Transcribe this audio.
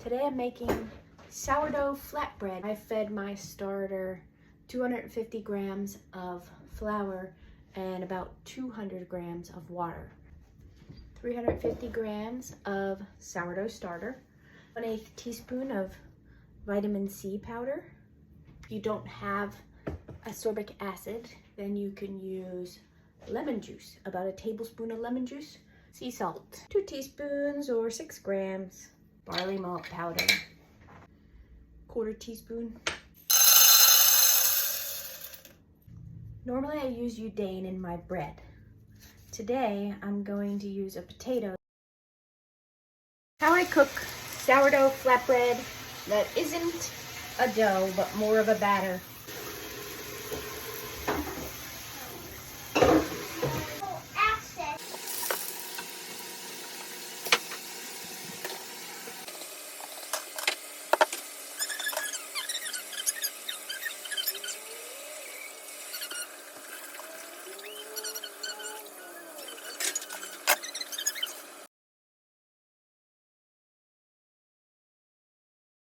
Today I'm making sourdough flatbread. I fed my starter 250 grams of flour and about 200 grams of water. 350 grams of sourdough starter, 1/8 teaspoon of vitamin C powder. If you don't have ascorbic acid, then you can use lemon juice, about a tablespoon of lemon juice. Sea salt, 2 teaspoons or 6 grams. Barley malt powder, 1/4 teaspoon. Normally I use udane in my bread. Today I'm going to use a potato. How I cook sourdough flatbread that isn't a dough but more of a batter.